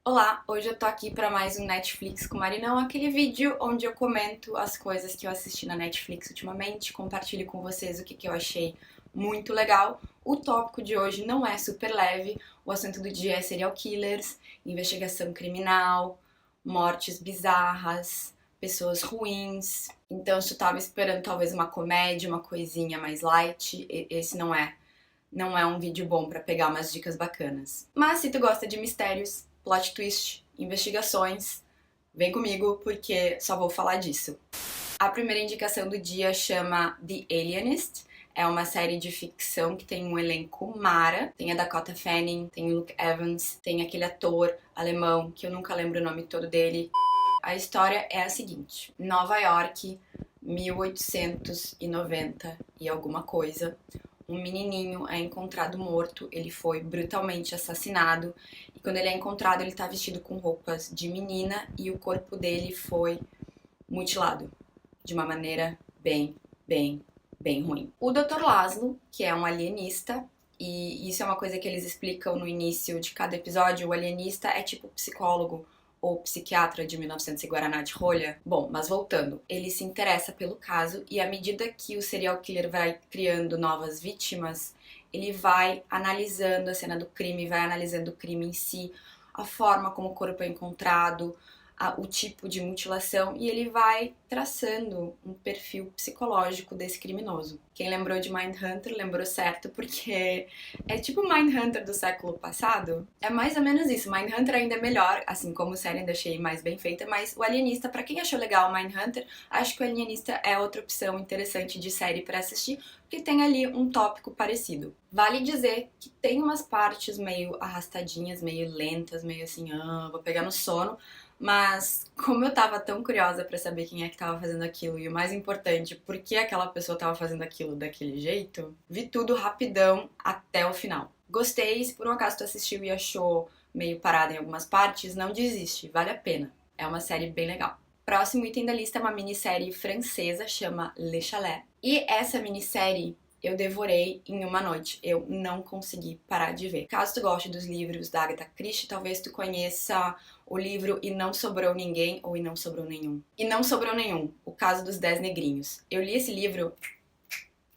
Olá, hoje eu tô aqui para mais um Netflix com Marinão, aquele vídeo onde eu comento as coisas que eu assisti na Netflix ultimamente, compartilho com vocês o que eu achei muito legal. O tópico de hoje não é super leve, o assunto do dia é serial killers, investigação criminal, mortes bizarras, pessoas ruins. Então, se tu tava esperando talvez uma comédia, uma coisinha mais light, esse não é um vídeo bom pra pegar umas dicas bacanas. Mas se tu gosta de mistérios, plot twist, investigações, vem comigo porque só vou falar disso. A primeira indicação do dia chama The Alienist. É uma série de ficção que tem um elenco mara. Tem a Dakota Fanning, tem o Luke Evans, tem aquele ator alemão que eu nunca lembro o nome todo dele. A história é a seguinte: Nova York, 1890 e alguma coisa. Um menininho é encontrado morto, ele foi brutalmente assassinado e quando ele é encontrado ele está vestido com roupas de menina e o corpo dele foi mutilado de uma maneira bem ruim. O Dr. Laszlo, que é um alienista, e isso é uma coisa que eles explicam no início de cada episódio, o alienista é tipo psicólogo ou psiquiatra de 1900 e Guaraná de rolha. Bom, mas voltando, ele se interessa pelo caso e à medida que o serial killer vai criando novas vítimas, ele vai analisando a cena do crime, vai analisando o crime em si, a forma como o corpo é encontrado, o tipo de mutilação e ele vai traçando um perfil psicológico desse criminoso. Quem lembrou de Mindhunter lembrou certo, porque é tipo Mindhunter do século passado. É mais ou menos isso. Mindhunter ainda é melhor, assim como série ainda achei mais bem feita, mas o Alienista, pra quem achou legal o Mindhunter, acho que o Alienista é outra opção interessante de série pra assistir, porque tem ali um tópico parecido. Vale dizer que tem umas partes meio arrastadinhas, meio lentas, meio assim, vou pegar no sono, mas como eu tava tão curiosa pra saber quem é que tava fazendo aquilo e o mais importante, por que aquela pessoa tava fazendo aquilo daquele jeito, vi tudo rapidão até o final. Gostei, se por um acaso tu assistiu e achou meio parada em algumas partes, não desiste, vale a pena. É uma série bem legal. Próximo item da lista é uma minissérie francesa, chama Le Chalet. E essa minissérie eu devorei em uma noite. Eu não consegui parar de ver. Caso tu goste dos livros da Agatha Christie, talvez tu conheça o livro E Não Sobrou Ninguém ou E Não Sobrou Nenhum. E Não Sobrou Nenhum, o caso dos 10 negrinhos. Eu li esse livro,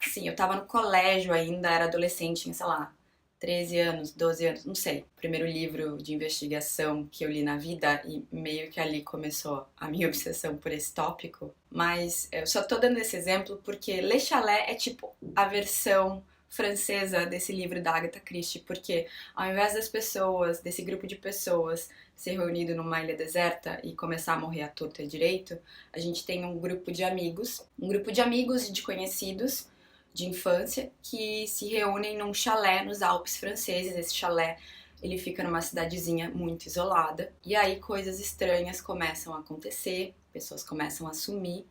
sim, eu tava no colégio ainda, era adolescente, tinha, sei lá, 13 anos, 12 anos, não sei. Primeiro livro de investigação que eu li na vida e meio que ali começou a minha obsessão por esse tópico. Mas eu só tô dando esse exemplo porque Le Chalet é tipo a versão francesa desse livro da Agatha Christie, porque ao invés das pessoas, desse grupo de pessoas ser reunido numa ilha deserta e começar a morrer à torta e à direito, a gente tem um grupo de amigos e de conhecidos de infância que se reúnem num chalé nos Alpes franceses. Esse chalé ele fica numa cidadezinha muito isolada e aí coisas estranhas começam a acontecer, pessoas começam a sumir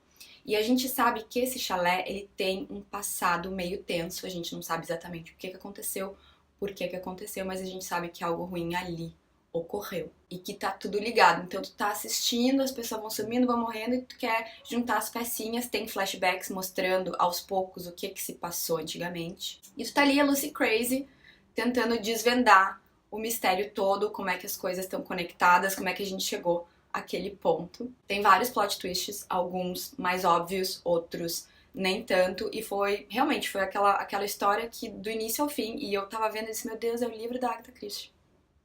e a gente sabe que esse chalé ele tem um passado meio tenso. A gente não sabe exatamente o que aconteceu, por que aconteceu, mas a gente sabe que algo ruim ali ocorreu e que tá tudo ligado. Então tu tá assistindo, as pessoas vão sumindo, vão morrendo e tu quer juntar as pecinhas, tem flashbacks mostrando aos poucos o que se passou antigamente. E tu tá ali, a Lucy Crazy, tentando desvendar o mistério todo, como é que as coisas estão conectadas, como é que a gente chegou àquele ponto. Tem vários plot twists, alguns mais óbvios, outros nem tanto, e realmente foi aquela história que do início ao fim, e eu tava vendo e disse, meu Deus, é o livro da Agatha Christie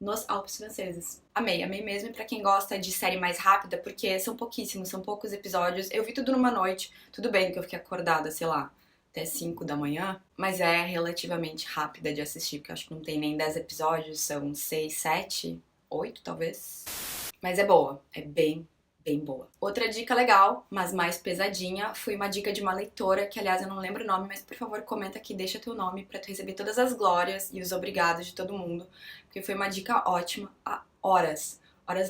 nos Alpes franceses. Amei mesmo, e pra quem gosta de série mais rápida, porque são pouquíssimos, são poucos episódios, eu vi tudo numa noite, tudo bem que eu fiquei acordada, sei lá, até 5 da manhã, mas é relativamente rápida de assistir, porque eu acho que não tem nem 10 episódios, são 6, 7, 8 talvez. Mas é boa, é bem boa. Outra dica legal, mas mais pesadinha, foi uma dica de uma leitora, que aliás eu não lembro o nome, mas por favor comenta aqui, deixa teu nome pra tu receber todas as glórias e os obrigados de todo mundo, porque foi uma dica ótima há horas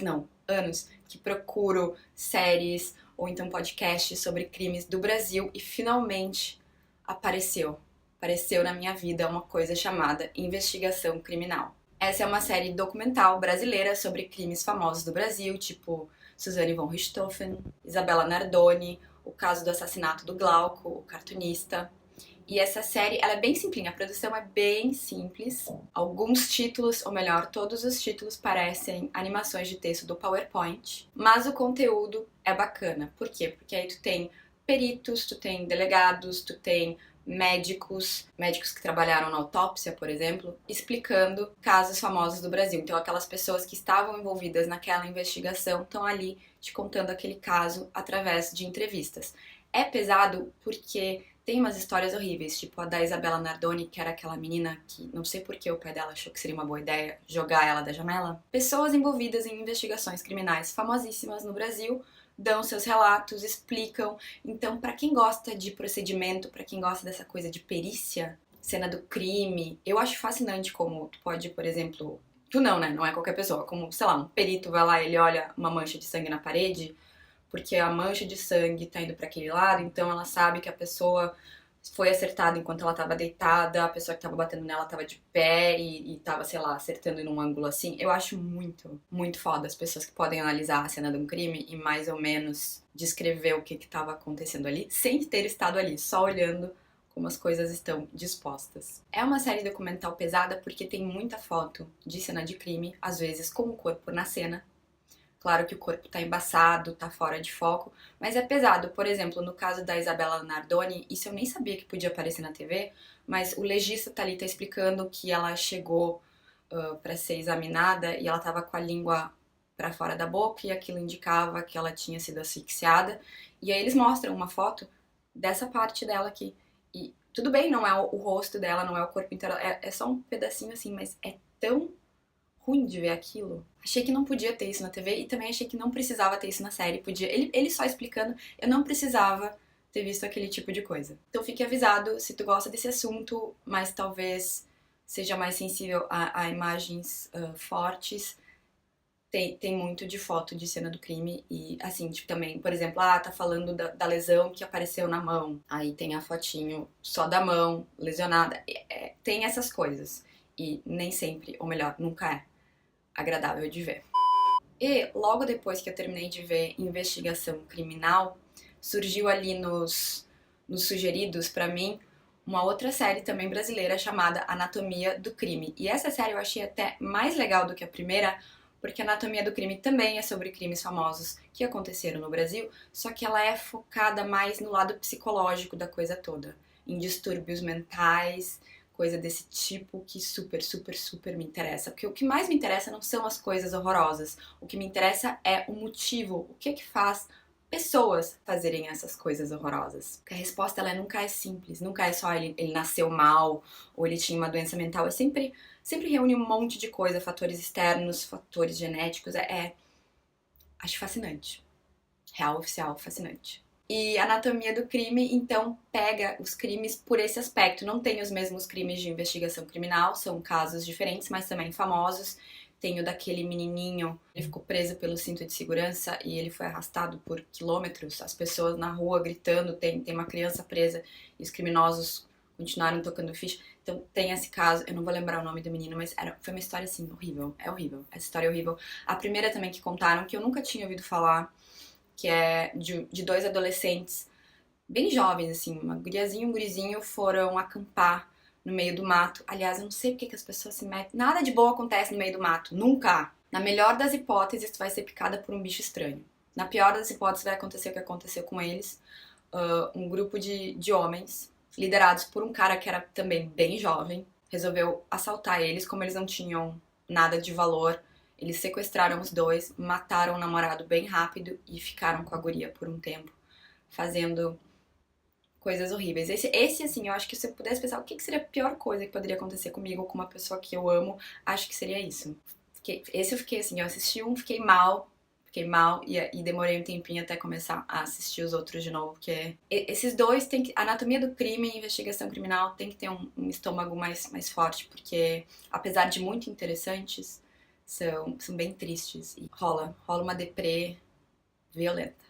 não, anos, que procuro séries ou então podcasts sobre crimes do Brasil e finalmente apareceu na minha vida uma coisa chamada investigação criminal. Essa é uma série documental brasileira sobre crimes famosos do Brasil, tipo Suzane von Richthofen, Isabella Nardoni, o caso do assassinato do Glauco, o cartunista. E essa série, ela é bem simplinha, a produção é bem simples. Alguns títulos, ou melhor, todos os títulos parecem animações de texto do PowerPoint, mas o conteúdo é bacana. Por quê? Porque aí tu tem peritos, tu tem delegados, tu tem médicos que trabalharam na autópsia, por exemplo, explicando casos famosos do Brasil. Então, aquelas pessoas que estavam envolvidas naquela investigação estão ali te contando aquele caso através de entrevistas. É pesado porque tem umas histórias horríveis, tipo a da Isabella Nardoni, que era aquela menina que não sei por que o pai dela achou que seria uma boa ideia jogar ela da janela. Pessoas envolvidas em investigações criminais famosíssimas no Brasil dão seus relatos, explicam. Então, pra quem gosta de procedimento, pra quem gosta dessa coisa de perícia, cena do crime, eu acho fascinante como tu pode, por exemplo, tu não, né? Não é qualquer pessoa, como, sei lá, um perito vai lá, ele olha uma mancha de sangue na parede, porque a mancha de sangue tá indo para aquele lado, então ela sabe que a pessoa foi acertada enquanto ela tava deitada, a pessoa que tava batendo nela tava de pé e tava, sei lá, acertando em um ângulo assim. Eu acho muito, muito foda as pessoas que podem analisar a cena de um crime e mais ou menos descrever o que tava acontecendo ali, sem ter estado ali, só olhando como as coisas estão dispostas. É uma série documental pesada porque tem muita foto de cena de crime, às vezes com o corpo na cena. Claro que o corpo tá embaçado, tá fora de foco, mas é pesado. Por exemplo, no caso da Isabella Nardoni, isso eu nem sabia que podia aparecer na TV, mas o legista tá ali, tá explicando que ela chegou para ser examinada e ela tava com a língua para fora da boca e aquilo indicava que ela tinha sido asfixiada. E aí eles mostram uma foto dessa parte dela aqui. E tudo bem, não é o rosto dela, não é o corpo inteiro, é só um pedacinho assim, mas é tão ruim de ver aquilo. Achei que não podia ter isso na TV e também achei que não precisava ter isso na série. Podia, ele só explicando, eu não precisava ter visto aquele tipo de coisa. Então fique avisado se tu gosta desse assunto, mas talvez seja mais sensível a imagens fortes. Tem muito de foto de cena do crime e, assim, tipo, também, por exemplo, tá falando da lesão que apareceu na mão. Aí tem a fotinho só da mão, lesionada. Tem essas coisas. E nem sempre, ou melhor, nunca é agradável de ver. E logo depois que eu terminei de ver Investigação Criminal, surgiu ali nos sugeridos pra mim uma outra série também brasileira chamada Anatomia do Crime. E essa série eu achei até mais legal do que a primeira, porque Anatomia do Crime também é sobre crimes famosos que aconteceram no Brasil, só que ela é focada mais no lado psicológico da coisa toda, em distúrbios mentais, coisa desse tipo que super, super, super me interessa. Porque o que mais me interessa não são as coisas horrorosas. O que me interessa é o motivo, o que faz pessoas fazerem essas coisas horrorosas. Porque a resposta ela nunca é simples, nunca é só ele nasceu mal ou ele tinha uma doença mental. É sempre reúne um monte de coisa, fatores externos, fatores genéticos. Acho fascinante. Real oficial, fascinante. E Anatomia do Crime, então, pega os crimes por esse aspecto. Não tem os mesmos crimes de investigação criminal, são casos diferentes, mas também famosos. Tem o daquele menininho, ele ficou preso pelo cinto de segurança e ele foi arrastado por quilômetros, as pessoas na rua gritando, tem uma criança presa e os criminosos continuaram tocando ficha. Então tem esse caso, eu não vou lembrar o nome do menino, mas foi uma história assim, horrível, é horrível, essa história é horrível. A primeira também que contaram, que eu nunca tinha ouvido falar, que é de dois adolescentes bem jovens, assim, uma guriazinha e um gurizinho foram acampar no meio do mato. Aliás, eu não sei porque que as pessoas se metem. Nada de bom acontece no meio do mato, nunca. Na melhor das hipóteses, tu vai ser picada por um bicho estranho. Na pior das hipóteses, vai acontecer o que aconteceu com eles. Um grupo de homens, liderados por um cara que era também bem jovem, resolveu assaltar eles, como eles não tinham nada de valor. Eles sequestraram os dois, mataram o namorado bem rápido e ficaram com a guria por um tempo, fazendo coisas horríveis. Esse assim, eu acho que se eu pudesse pensar o que seria a pior coisa que poderia acontecer comigo ou com uma pessoa que eu amo, acho que seria isso. Esse eu fiquei assim, eu assisti um, fiquei mal e demorei um tempinho até começar a assistir os outros de novo, porque esses dois tem que, Anatomia do Crime e Investigação Criminal tem que ter um estômago mais forte, porque apesar de muito interessantes, são bem tristes e rola uma deprê violenta.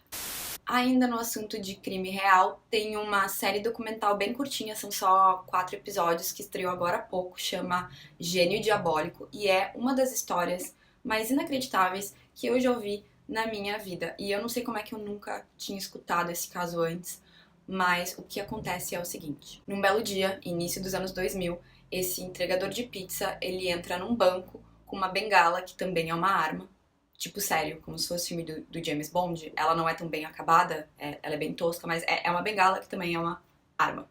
Ainda no assunto de crime real, tem uma série documental bem curtinha, são só 4 episódios, que estreou agora há pouco, chama Gênio Diabólico, e é uma das histórias mais inacreditáveis que eu já ouvi na minha vida. E eu não sei como é que eu nunca tinha escutado esse caso antes, mas o que acontece é o seguinte. Num belo dia, início dos anos 2000, esse entregador de pizza, ele entra num banco com uma bengala, que também é uma arma. Tipo, sério, como se fosse o filme do James Bond. Ela não é tão bem acabada, ela é bem tosca, mas é uma bengala que também é uma arma.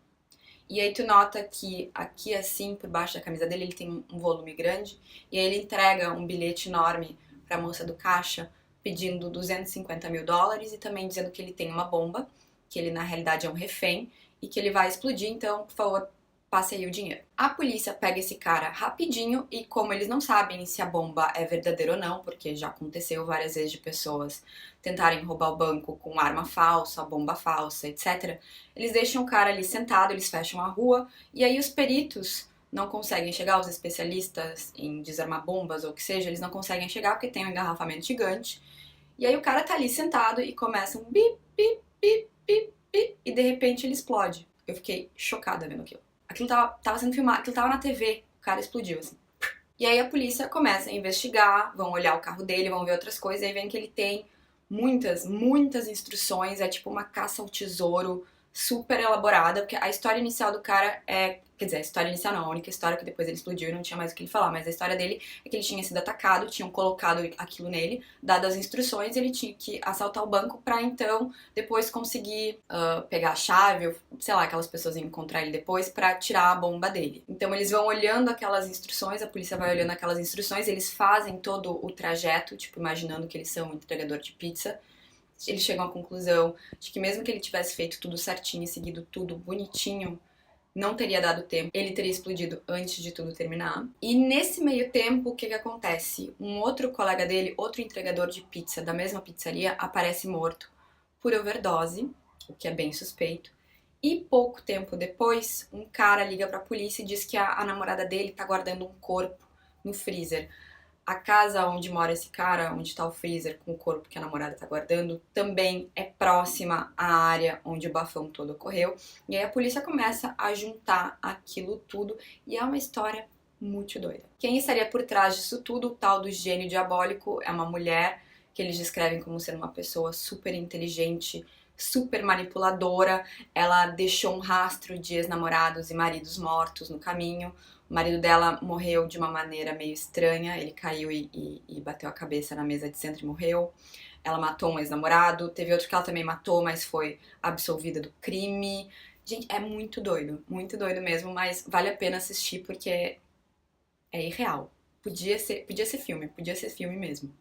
E aí tu nota que aqui assim, por baixo da camisa dele, ele tem um volume grande. E aí ele entrega um bilhete enorme pra moça do caixa, pedindo 250 mil dólares e também dizendo que ele tem uma bomba, que ele na realidade é um refém e que ele vai explodir, então, por favor, passe aí o dinheiro. A polícia pega esse cara rapidinho e como eles não sabem se a bomba é verdadeira ou não, porque já aconteceu várias vezes de pessoas tentarem roubar o banco com arma falsa, bomba falsa, etc. Eles deixam o cara ali sentado, eles fecham a rua e aí os peritos não conseguem chegar, os especialistas em desarmar bombas ou o que seja, eles não conseguem chegar porque tem um engarrafamento gigante. E aí o cara tá ali sentado e começa um bip, bip, bip, bip, bip, e de repente ele explode. Eu fiquei chocada vendo aquilo. Aquilo tava sendo filmado, aquilo tava na TV, o cara explodiu assim. E aí a polícia começa a investigar, vão olhar o carro dele, vão ver outras coisas, e aí vem que ele tem muitas instruções, é tipo uma caça ao tesouro super elaborada, porque a história inicial do cara é, quer dizer, a história inicial não, a única história que depois ele explodiu e não tinha mais o que ele falar, mas a história dele é que ele tinha sido atacado, tinham colocado aquilo nele, dadas as instruções, ele tinha que assaltar o banco pra então depois conseguir pegar a chave, ou sei lá, aquelas pessoas iam encontrar ele depois pra tirar a bomba dele. Então eles vão olhando aquelas instruções, a polícia vai olhando aquelas instruções, eles fazem todo o trajeto, tipo, imaginando que eles são um entregador de pizza. Eles chegam à conclusão de que mesmo que ele tivesse feito tudo certinho e seguido tudo bonitinho, não teria dado tempo, ele teria explodido antes de tudo terminar. E nesse meio tempo, o que acontece? Um outro colega dele, outro entregador de pizza da mesma pizzaria, aparece morto por overdose, o que é bem suspeito. E pouco tempo depois, um cara liga pra polícia e diz que a namorada dele tá guardando um corpo no freezer. A casa onde mora esse cara, onde tá o freezer com o corpo que a namorada tá guardando, também é próxima à área onde o bafão todo ocorreu. E aí a polícia começa a juntar aquilo tudo e é uma história muito doida. Quem estaria por trás disso tudo, o tal do gênio diabólico, é uma mulher que eles descrevem como ser uma pessoa super inteligente, super manipuladora. Ela deixou um rastro de ex-namorados e maridos mortos no caminho. O marido dela morreu de uma maneira meio estranha, ele caiu e bateu a cabeça na mesa de centro e morreu. Ela matou um ex-namorado, teve outro que ela também matou, mas foi absolvida do crime. Gente, é muito doido mesmo, mas vale a pena assistir porque é irreal. Podia ser filme mesmo.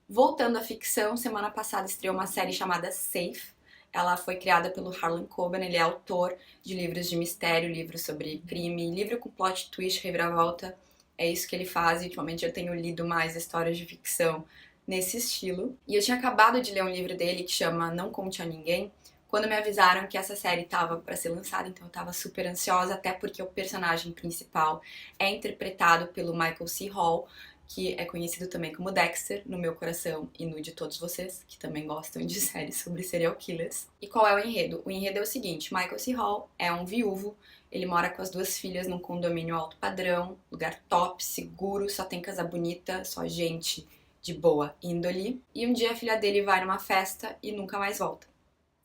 Voltando à ficção, semana passada estreou uma série chamada Safe. Ela foi criada pelo Harlan Coben, ele é autor de livros de mistério, livros sobre crime, livro com plot twist, reviravolta. É isso que ele faz e ultimamente eu tenho lido mais histórias de ficção nesse estilo. E eu tinha acabado de ler um livro dele que chama Não Conte a Ninguém, quando me avisaram que essa série estava para ser lançada, então eu estava super ansiosa, até porque o personagem principal é interpretado pelo Michael C. Hall, que é conhecido também como Dexter, no meu coração e no de todos vocês, que também gostam de séries sobre serial killers. E qual é o enredo? O enredo é o seguinte, Michael C. Hall é um viúvo, ele mora com as duas filhas num condomínio alto padrão, lugar top, seguro, só tem casa bonita, só gente de boa índole. E um dia a filha dele vai numa festa e nunca mais volta.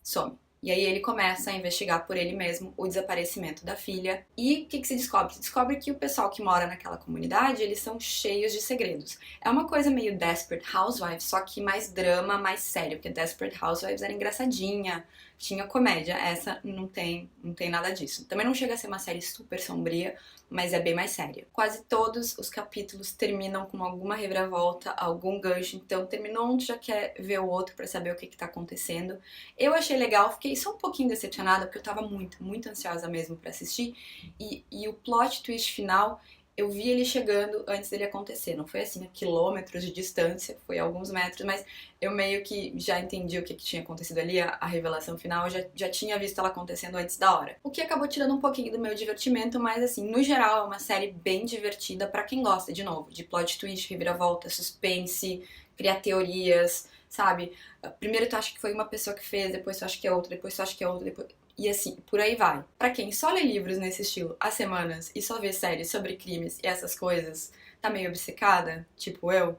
Some. E aí ele começa a investigar por ele mesmo o desaparecimento da filha. E o que se descobre? Se descobre que o pessoal que mora naquela comunidade, eles são cheios de segredos. É uma coisa meio Desperate Housewives, só que mais drama, mais sério. Porque Desperate Housewives era engraçadinha, tinha comédia. Essa não tem nada disso. Também não chega a ser uma série super sombria, mas é bem mais séria. Quase todos os capítulos terminam com alguma reviravolta, algum gancho. Então terminou um, tu já quer ver o outro pra saber o que tá acontecendo. Eu achei legal, fiquei só um pouquinho decepcionada, porque eu tava muito ansiosa mesmo pra assistir. E o plot twist final, eu vi ele chegando antes dele acontecer. Não foi assim a quilômetros de distância, foi a alguns metros, mas eu meio que já entendi o que tinha acontecido ali, a revelação final, eu já tinha visto ela acontecendo antes da hora. O que acabou tirando um pouquinho do meu divertimento, mas assim, no geral é uma série bem divertida pra quem gosta, de novo, de plot twist, reviravolta, suspense, criar teorias, sabe? Primeiro tu acha que foi uma pessoa que fez, depois tu acha que é outra, depois tu acha que é outra, depois... E assim, por aí vai. Pra quem só lê livros nesse estilo há semanas e só vê séries sobre crimes e essas coisas, tá meio obcecada, tipo eu,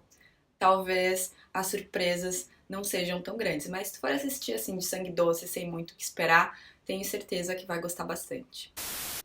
talvez as surpresas não sejam tão grandes. Mas se tu for assistir assim de sangue doce, sem muito o que esperar, tenho certeza que vai gostar bastante.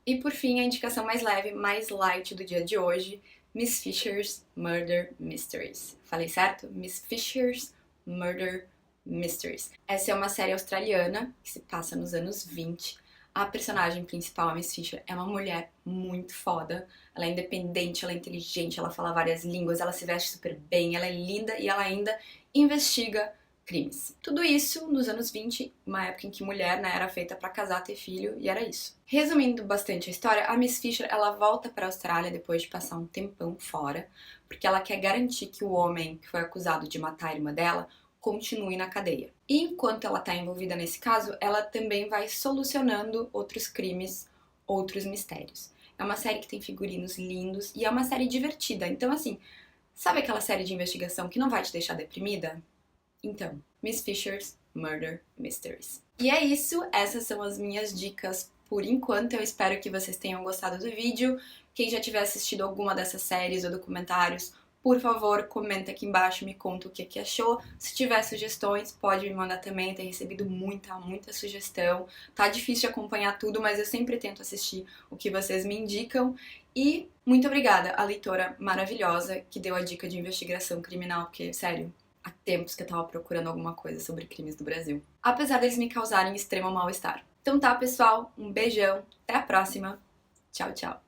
E por fim, a indicação mais leve, mais light do dia de hoje, Miss Fisher's Murder Mysteries. Falei certo? Miss Fisher's Murder Mysteries. Essa é uma série australiana que se passa nos anos 20. A personagem principal, a Miss Fisher, é uma mulher muito foda. Ela é independente, ela é inteligente, ela fala várias línguas, ela se veste super bem, ela é linda e ela ainda investiga crimes. Tudo isso nos anos 20, uma época em que mulher, né, era feita pra casar, ter filho, e era isso. Resumindo bastante a história, a Miss Fisher, ela volta pra Austrália depois de passar um tempão fora, porque ela quer garantir que o homem que foi acusado de matar a irmã dela continue na cadeia. E enquanto ela tá envolvida nesse caso, ela também vai solucionando outros crimes, outros mistérios. É uma série que tem figurinos lindos e é uma série divertida. Então, assim, sabe aquela série de investigação que não vai te deixar deprimida? Então, Miss Fisher's Murder Mysteries. E é isso, essas são as minhas dicas por enquanto. Eu espero que vocês tenham gostado do vídeo. Quem já tiver assistido alguma dessas séries ou documentários, por favor, comenta aqui embaixo, me conta o que achou. Se tiver sugestões, pode me mandar também. Tenho recebido muita sugestão. Tá difícil de acompanhar tudo, mas eu sempre tento assistir o que vocês me indicam. E muito obrigada à leitora maravilhosa que deu a dica de investigação criminal, porque, sério, há tempos que eu tava procurando alguma coisa sobre crimes do Brasil. Apesar deles me causarem extremo mal-estar. Então tá, pessoal, um beijão, até a próxima. Tchau, tchau.